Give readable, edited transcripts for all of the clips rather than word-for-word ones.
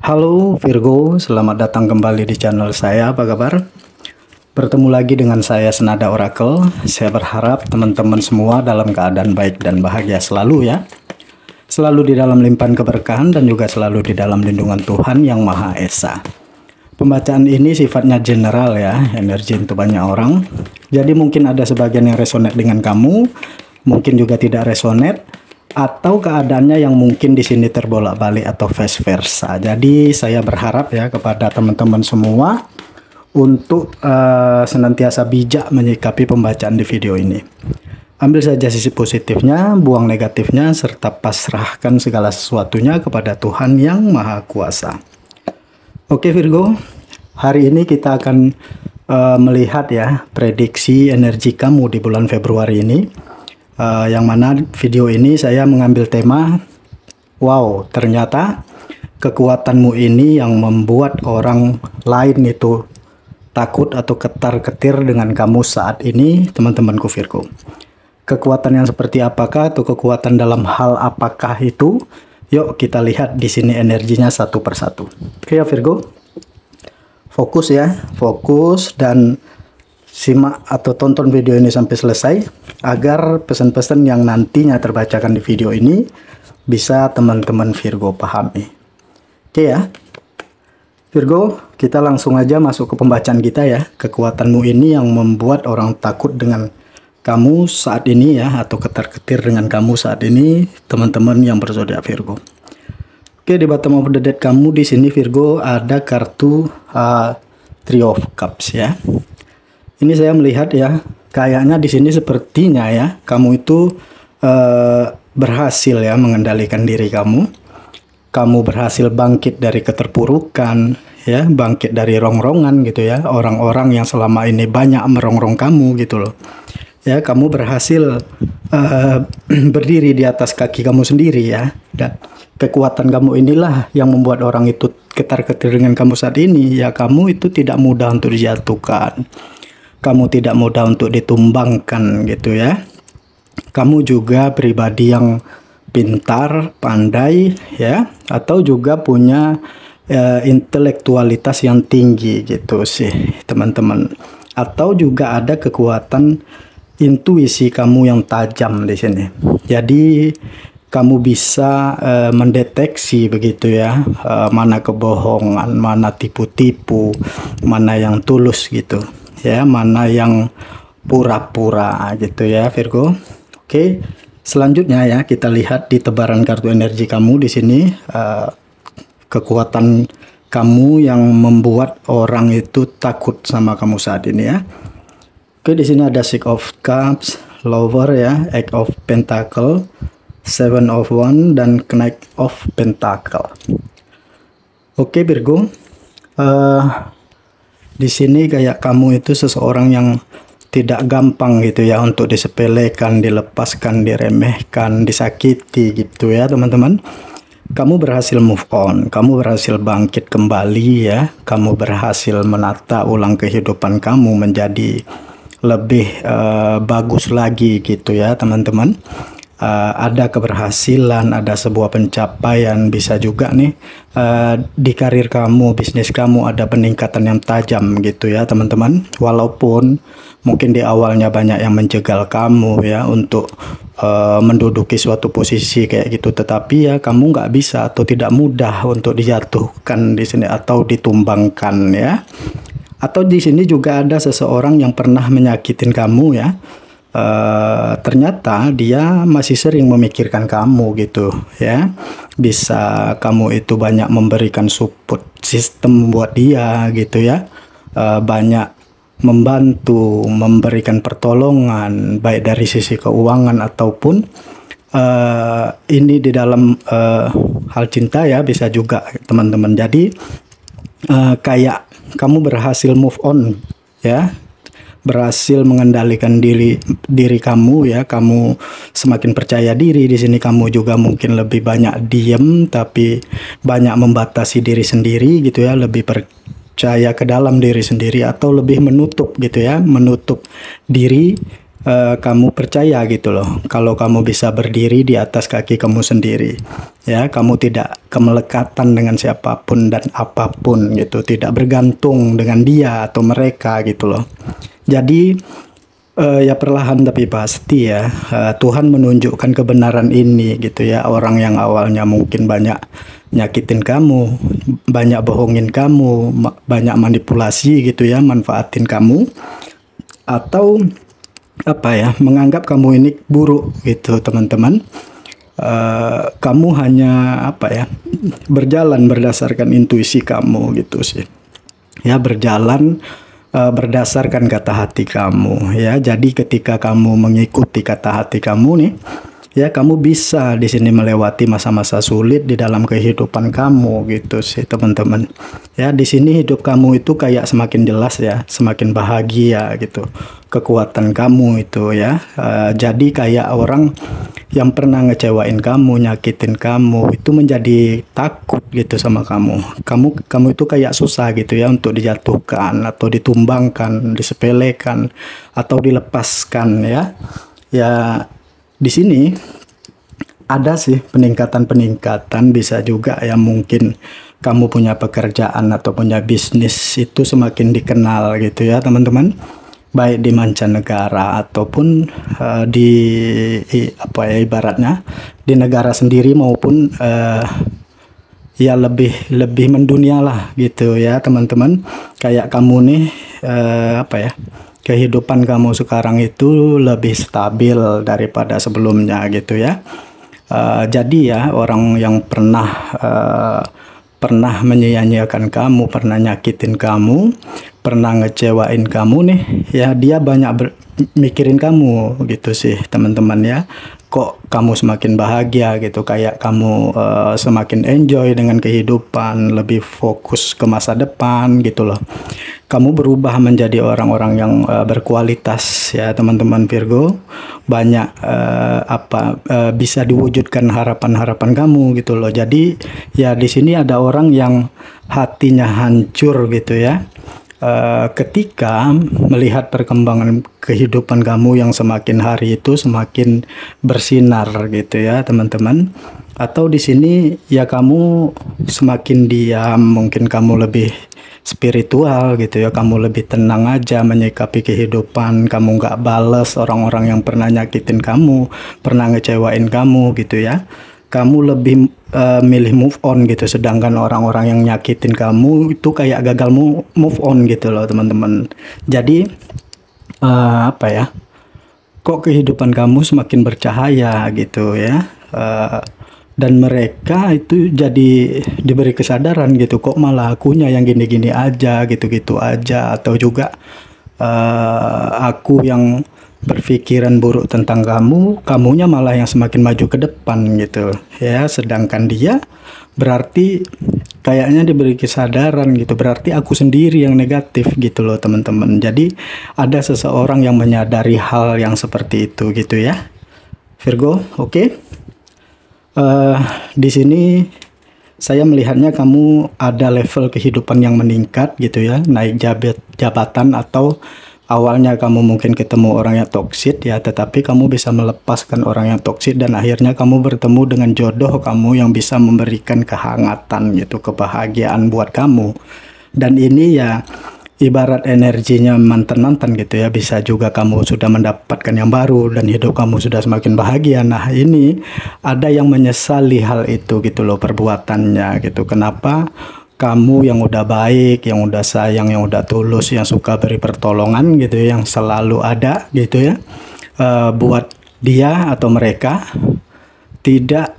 Halo Virgo, selamat datang kembali di channel saya. Apa kabar? Bertemu lagi dengan saya Senada Oracle. Saya berharap teman-teman semua dalam keadaan baik dan bahagia selalu ya. Selalu di dalam limpahan keberkahan dan juga selalu di dalam lindungan Tuhan Yang Maha Esa. Pembacaan ini sifatnya general ya, energi untuk banyak orang. Jadi mungkin ada sebagian yang resonate dengan kamu, mungkin juga tidak resonate, atau keadaannya yang mungkin di sini terbolak-balik atau vice versa. Jadi saya berharap ya kepada teman-teman semua untuk senantiasa bijak menyikapi pembacaan di video ini. Ambil saja sisi positifnya, buang negatifnya, serta pasrahkan segala sesuatunya kepada Tuhan Yang Maha Kuasa. Oke Virgo, hari ini kita akan melihat ya prediksi energi kamu di bulan Februari ini. Yang mana video ini saya mengambil tema, wow, ternyata kekuatanmu ini yang membuat orang lain itu takut atau ketar-ketir dengan kamu saat ini, teman-temanku Virgo. Kekuatan yang seperti apakah atau kekuatan dalam hal apakah itu? Yuk kita lihat di sini energinya satu persatu. Oke ya Virgo, fokus ya, fokus dan simak atau tonton video ini sampai selesai agar pesan-pesan yang nantinya terbacakan di video ini bisa teman-teman Virgo pahami. Oke ya Virgo, kita langsung aja masuk ke pembacaan kita ya. Kekuatanmu ini yang membuat orang takut dengan kamu saat ini ya, atau ketar-ketir dengan kamu saat ini, teman-teman yang berzodiak Virgo. Oke, di bottom of the deck kamu di sini Virgo ada kartu Three of Cups ya. Ini saya melihat ya, kayaknya di sini sepertinya ya, kamu itu berhasil ya mengendalikan diri kamu. Kamu berhasil bangkit dari keterpurukan ya, bangkit dari rongrongan gitu ya, orang-orang yang selama ini banyak merongrong kamu gitu loh. Ya, kamu berhasil berdiri di atas kaki kamu sendiri ya. Dan kekuatan kamu inilah yang membuat orang itu ketar-ketir dengan kamu saat ini. Ya, kamu itu tidak mudah untuk dijatuhkan. Kamu tidak mudah untuk ditumbangkan gitu ya. Kamu juga pribadi yang pintar, pandai ya, atau juga punya intelektualitas yang tinggi gitu sih teman-teman. Atau juga ada kekuatan intuisi kamu yang tajam di sini. Jadi kamu bisa mendeteksi begitu ya, mana kebohongan, mana tipu-tipu, mana yang tulus gitu ya, mana yang pura-pura gitu ya Virgo. Oke, selanjutnya ya kita lihat di tebaran kartu energi kamu di sini, kekuatan kamu yang membuat orang itu takut sama kamu saat ini ya. Oke, di sini ada Six of Cups, Lover ya, Eight of Pentacle, Seven of Wands, dan Knight of Pentacle. Oke Virgo, di sini kayak kamu itu seseorang yang tidak gampang gitu ya untuk disepelekan, dilepaskan, diremehkan, disakiti gitu ya teman-teman. Kamu berhasil move on, kamu berhasil bangkit kembali ya, kamu berhasil menata ulang kehidupan kamu menjadi lebih bagus lagi gitu ya teman-teman. Ada keberhasilan, ada sebuah pencapaian, bisa juga nih di karir kamu, bisnis kamu ada peningkatan yang tajam gitu ya teman-teman. Walaupun mungkin di awalnya banyak yang menjegal kamu ya untuk menduduki suatu posisi kayak gitu, tetapi ya kamu nggak bisa atau tidak mudah untuk dijatuhkan di sini atau ditumbangkan ya. Atau di sini juga ada seseorang yang pernah menyakitin kamu ya. Ternyata dia masih sering memikirkan kamu gitu ya. Bisa kamu itu banyak memberikan support sistem buat dia gitu ya. Banyak membantu, memberikan pertolongan baik dari sisi keuangan ataupun ini di dalam hal cinta ya, bisa juga teman-teman. Jadi kayak kamu berhasil move on ya, berhasil mengendalikan diri kamu ya. Kamu semakin percaya diri di sini. Kamu juga mungkin lebih banyak diem tapi banyak membatasi diri sendiri gitu ya, lebih percaya ke dalam diri sendiri atau lebih menutup gitu ya, menutup diri kamu percaya gitu loh, kalau kamu bisa berdiri di atas kaki kamu sendiri, ya, kamu tidak kemelekatan dengan siapapun dan apapun gitu, tidak bergantung dengan dia atau mereka gitu loh. Jadi ya perlahan tapi pasti ya, Tuhan menunjukkan kebenaran ini gitu ya. Orang yang awalnya mungkin banyak nyakitin kamu, banyak bohongin kamu, banyak manipulasi gitu ya, manfaatin kamu, atau apa ya, menganggap kamu ini buruk gitu teman-teman. Kamu hanya apa ya, berjalan berdasarkan intuisi kamu gitu sih ya, berjalan berdasarkan kata hati kamu ya. Jadi ketika kamu mengikuti kata hati kamu nih ya, kamu bisa di sini melewati masa-masa sulit di dalam kehidupan kamu gitu sih teman-teman ya. Di sini hidup kamu itu kayak semakin jelas ya, semakin bahagia gitu, kekuatan kamu itu ya. Jadi kayak orang yang pernah ngecewain kamu, nyakitin kamu itu menjadi takut gitu sama kamu itu kayak susah gitu ya untuk dijatuhkan atau ditumbangkan, disepelekan atau dilepaskan ya. Ya di sini ada sih peningkatan-peningkatan, bisa juga ya, mungkin kamu punya pekerjaan atau punya bisnis itu semakin dikenal gitu ya teman-teman, baik di mancanegara ataupun apa ya, ibaratnya di negara sendiri maupun ya lebih mendunia lah gitu ya teman-teman. Kayak kamu nih apa ya, kehidupan kamu sekarang itu lebih stabil daripada sebelumnya gitu ya. Jadi ya, orang yang pernah menyia-nyiakan kamu, pernah nyakitin kamu, pernah ngecewain kamu nih ya, dia banyak mikirin kamu gitu sih teman-teman ya. Kok kamu semakin bahagia gitu, kayak kamu semakin enjoy dengan kehidupan, lebih fokus ke masa depan gitu loh. Kamu berubah menjadi orang-orang yang berkualitas ya teman-teman Virgo. Banyak bisa diwujudkan harapan-harapan kamu gitu loh. Jadi ya di sini ada orang yang hatinya hancur gitu ya, ketika melihat perkembangan kehidupan kamu yang semakin hari itu semakin bersinar gitu ya teman-teman. Atau di sini ya kamu semakin diam, mungkin kamu lebih spiritual gitu ya, kamu lebih tenang aja menyikapi kehidupan, kamu nggak bales orang-orang yang pernah nyakitin kamu, pernah ngecewain kamu gitu ya. Kamu lebih milih move on gitu, sedangkan orang-orang yang nyakitin kamu itu kayak gagal move on gitu loh teman-teman. Jadi apa ya, kok kehidupan kamu semakin bercahaya gitu ya, dan mereka itu jadi diberi kesadaran gitu, kok malah akunya yang gini-gini aja, gitu-gitu aja, atau juga aku yang berpikiran buruk tentang kamunya malah yang semakin maju ke depan gitu ya. Sedangkan dia berarti kayaknya diberi kesadaran gitu, berarti aku sendiri yang negatif gitu loh teman-teman. Jadi ada seseorang yang menyadari hal yang seperti itu gitu ya Virgo. Oke. Di sini saya melihatnya kamu ada level kehidupan yang meningkat gitu ya, naik jabatan, atau awalnya kamu mungkin ketemu orang yang toksik ya, tetapi kamu bisa melepaskan orang yang toksik dan akhirnya kamu bertemu dengan jodoh kamu yang bisa memberikan kehangatan gitu, kebahagiaan buat kamu. Dan ini ya ibarat energinya mantan-mantan gitu ya, bisa juga kamu sudah mendapatkan yang baru dan hidup kamu sudah semakin bahagia. Nah ini ada yang menyesali hal itu gitu loh, perbuatannya gitu. Kenapa kamu yang udah baik, yang udah sayang, yang udah tulus, yang suka beri pertolongan gitu ya, yang selalu ada gitu ya, buat dia atau mereka, tidak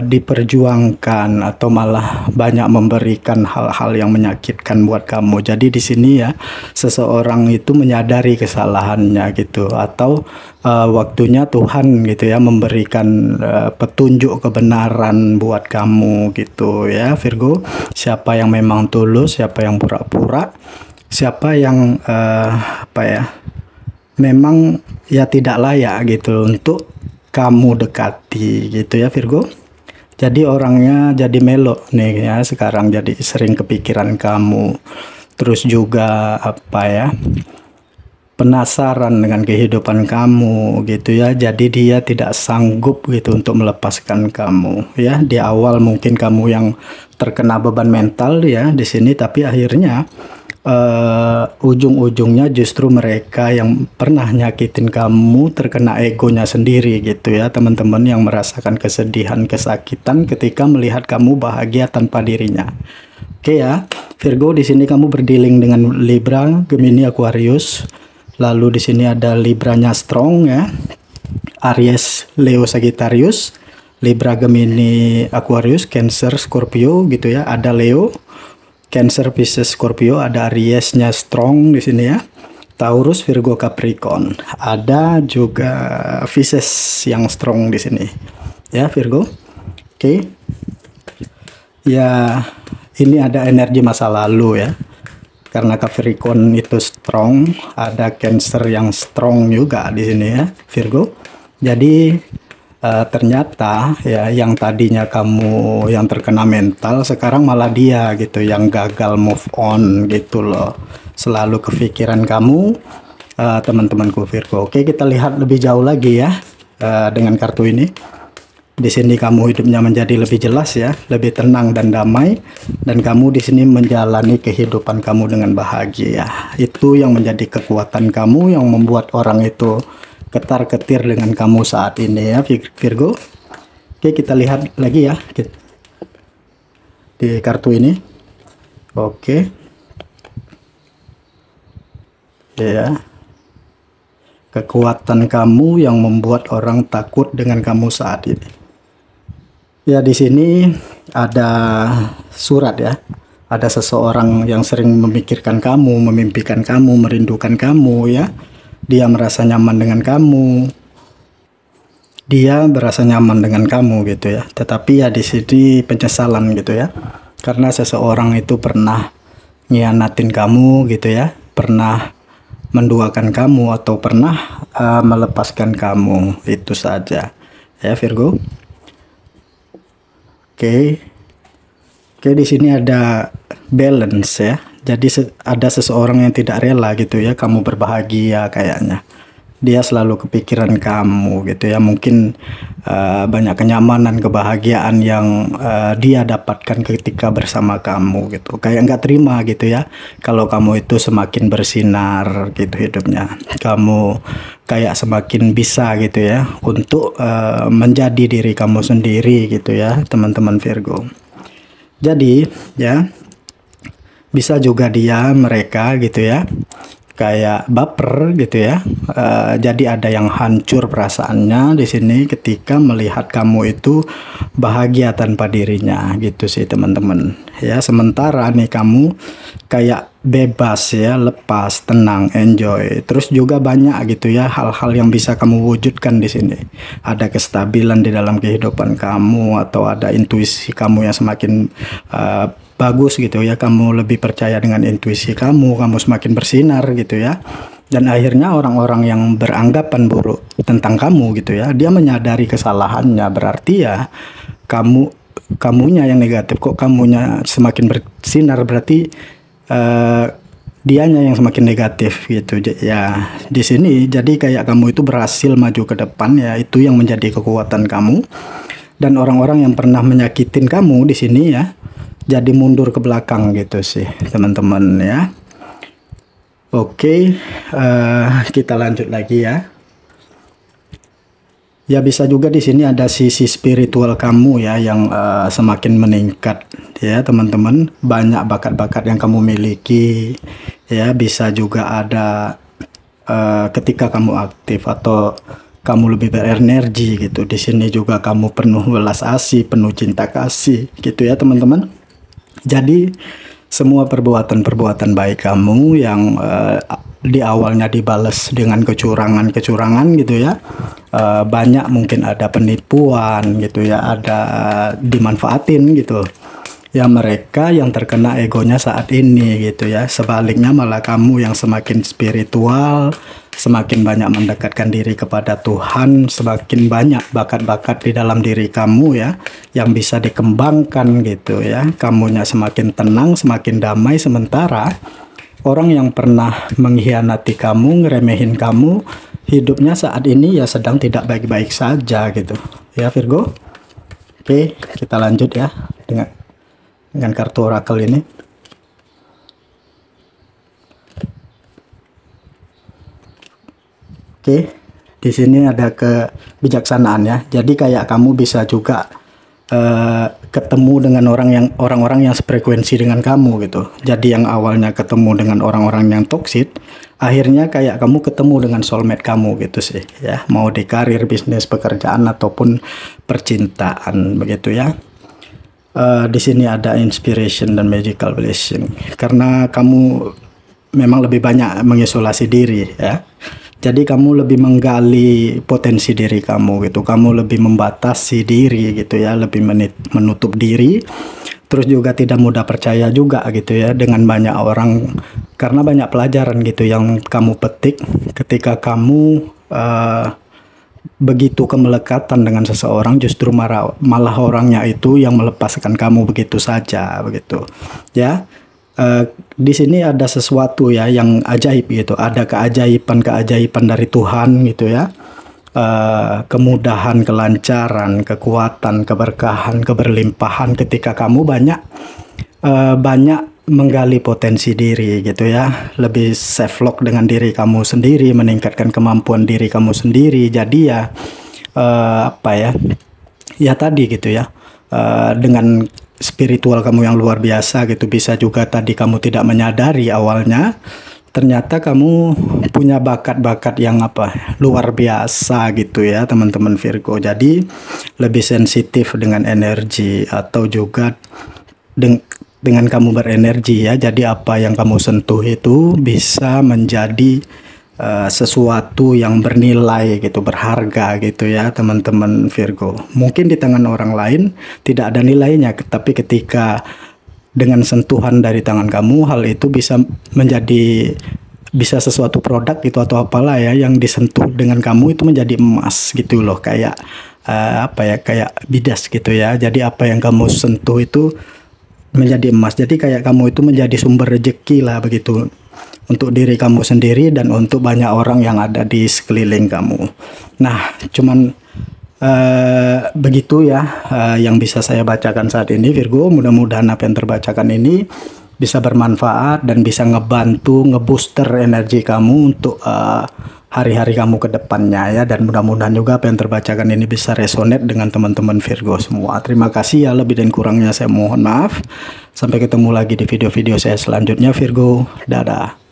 diperjuangkan atau malah banyak memberikan hal-hal yang menyakitkan buat kamu. Jadi di sini ya, seseorang itu menyadari kesalahannya gitu, atau waktunya Tuhan gitu ya memberikan petunjuk kebenaran buat kamu gitu ya Virgo. Siapa yang memang tulus, siapa yang pura-pura, siapa yang apa ya, memang ya tidak layak gitu untuk kamu dekati gitu ya Virgo. Jadi orangnya jadi melo nih ya sekarang, jadi sering kepikiran kamu. Terus juga apa ya, penasaran dengan kehidupan kamu gitu ya. Jadi dia tidak sanggup gitu untuk melepaskan kamu ya. Di awal mungkin kamu yang terkena beban mental ya di sini, tapi akhirnya ujung-ujungnya justru mereka yang pernah nyakitin kamu terkena egonya sendiri gitu ya, teman-teman, yang merasakan kesedihan, kesakitan ketika melihat kamu bahagia tanpa dirinya. Oke ya, Virgo, di sini kamu berdealing dengan Libra, Gemini, Aquarius. Lalu di sini ada Libranya strong ya, Aries, Leo, Sagittarius, Libra, Gemini, Aquarius, Cancer, Scorpio gitu ya. Ada Leo, Cancer, Pisces, Scorpio, ada Ariesnya strong di sini ya. Taurus, Virgo, Capricorn. Ada juga Pisces yang strong di sini. Ya, Virgo. Oke. Ya, ini ada energi masa lalu ya. Karena Capricorn itu strong, ada Cancer yang strong juga di sini ya, Virgo. Jadi ternyata ya yang tadinya kamu yang terkena mental, sekarang malah dia gitu yang gagal move on gitu loh. Selalu kepikiran kamu, teman-temanku Virgo. Oke, kita lihat lebih jauh lagi ya dengan kartu ini. Di sini kamu hidupnya menjadi lebih jelas ya, lebih tenang dan damai, dan kamu di sini menjalani kehidupan kamu dengan bahagia. Itu yang menjadi kekuatan kamu yang membuat orang itu ketar-ketir dengan kamu saat ini ya, Virgo. Oke, kita lihat lagi ya di kartu ini. Oke ya, kekuatan kamu yang membuat orang takut dengan kamu saat ini. Ya, di sini ada surat ya. Ada seseorang yang sering memikirkan kamu, memimpikan kamu, merindukan kamu ya. Dia merasa nyaman dengan kamu. Dia berasa nyaman dengan kamu gitu ya. Tetapi ya di sini penyesalan gitu ya. Karena seseorang itu pernah nyianatin kamu gitu ya. Pernah menduakan kamu atau pernah melepaskan kamu. Itu saja ya, Virgo. Oke, di sini ada balance ya. Jadi ada seseorang yang tidak rela gitu ya kamu berbahagia kayaknya. Dia selalu kepikiran kamu gitu ya. Mungkin banyak kenyamanan, kebahagiaan yang dia dapatkan ketika bersama kamu gitu. Kayak nggak terima gitu ya kalau kamu itu semakin bersinar gitu hidupnya. Kamu kayak semakin bisa gitu ya untuk menjadi diri kamu sendiri gitu ya, teman-teman Virgo. Jadi ya bisa juga mereka gitu ya kayak baper gitu ya. Jadi ada yang hancur perasaannya di sini ketika melihat kamu itu bahagia tanpa dirinya gitu sih, teman-teman ya. Sementara nih kamu kayak bebas ya, lepas, tenang, enjoy. Terus juga banyak gitu ya hal-hal yang bisa kamu wujudkan di sini. Ada kestabilan di dalam kehidupan kamu, atau ada intuisi kamu yang semakin bagus gitu ya. Kamu lebih percaya dengan intuisi kamu semakin bersinar gitu ya. Dan akhirnya orang-orang yang beranggapan buruk tentang kamu gitu ya, dia menyadari kesalahannya. Berarti ya kamunya yang negatif, kok kamunya semakin bersinar, berarti dianya yang semakin negatif gitu ya. Di sini jadi kayak kamu itu berhasil maju ke depan ya. Itu yang menjadi kekuatan kamu. Dan orang-orang yang pernah menyakitin kamu di sini ya, jadi mundur ke belakang gitu sih, teman-teman ya. Oke, kita lanjut lagi ya. Ya, bisa juga di sini ada sisi spiritual kamu ya yang semakin meningkat ya, teman-teman. Banyak bakat-bakat yang kamu miliki ya. Bisa juga ada ketika kamu aktif atau kamu lebih berenergi gitu. Di sini juga kamu penuh welas asih, penuh cinta kasih gitu ya, teman-teman. Jadi semua perbuatan-perbuatan baik kamu yang di awalnya dibalas dengan kecurangan-kecurangan gitu ya, banyak mungkin ada penipuan gitu ya, ada dimanfaatin gitu ya, mereka yang terkena egonya saat ini gitu ya. Sebaliknya malah kamu yang semakin spiritual, semakin banyak mendekatkan diri kepada Tuhan, semakin banyak bakat-bakat di dalam diri kamu ya yang bisa dikembangkan gitu ya. Kamunya semakin tenang, semakin damai, sementara orang yang pernah mengkhianati kamu, ngeremehin kamu, hidupnya saat ini ya sedang tidak baik-baik saja gitu ya Virgo. Oke, kita lanjut ya dengan kartu orakel ini. Oke, di sini ada kebijaksanaan ya. Jadi kayak kamu bisa juga ketemu dengan orang-orang yang sefrekuensi dengan kamu gitu. Jadi yang awalnya ketemu dengan orang-orang yang toksik, akhirnya kayak kamu ketemu dengan soulmate kamu gitu sih ya. Mau di karir, bisnis, pekerjaan ataupun percintaan begitu ya. Di sini ada inspiration dan magical blessing karena kamu memang lebih banyak mengisolasi diri ya. Jadi kamu lebih menggali potensi diri kamu gitu. Kamu lebih membatasi diri gitu ya, lebih menutup diri. Terus juga tidak mudah percaya juga gitu ya dengan banyak orang, karena banyak pelajaran gitu yang kamu petik ketika kamu begitu kemelekatan dengan seseorang, justru malah orangnya itu yang melepaskan kamu begitu saja begitu ya. Di sini ada sesuatu ya yang ajaib gitu, ada keajaiban dari Tuhan gitu ya, kemudahan, kelancaran, kekuatan, keberkahan, keberlimpahan ketika kamu banyak menggali potensi diri gitu ya, lebih self love dengan diri kamu sendiri, meningkatkan kemampuan diri kamu sendiri. Jadi ya apa ya, ya tadi gitu ya, dengan spiritual kamu yang luar biasa gitu. Bisa juga tadi kamu tidak menyadari awalnya, ternyata kamu punya bakat-bakat yang apa, luar biasa gitu ya teman-teman Virgo. Jadi lebih sensitif dengan energi, atau juga dengan kamu berenergi ya. Jadi apa yang kamu sentuh itu bisa menjadi sesuatu yang bernilai gitu, berharga gitu ya teman-teman Virgo. Mungkin di tangan orang lain tidak ada nilainya, tapi ketika dengan sentuhan dari tangan kamu, hal itu bisa sesuatu produk gitu atau apalah ya yang disentuh dengan kamu itu menjadi emas gitu loh, kayak apa ya, kayak bidas gitu ya. Jadi apa yang kamu sentuh itu menjadi emas. Jadi kayak kamu itu menjadi sumber rezeki lah begitu, untuk diri kamu sendiri dan untuk banyak orang yang ada di sekeliling kamu. Nah, cuman begitu ya yang bisa saya bacakan saat ini Virgo. Mudah-mudahan apa yang terbacakan ini bisa bermanfaat dan bisa ngebantu, ngebooster energi kamu untuk hari-hari kamu ke depannya ya. Dan mudah-mudahan juga apa yang terbacakan ini bisa resonate dengan teman-teman Virgo semua. Terima kasih ya, lebih dan kurangnya saya mohon maaf. Sampai ketemu lagi di video-video saya selanjutnya Virgo. Dadah.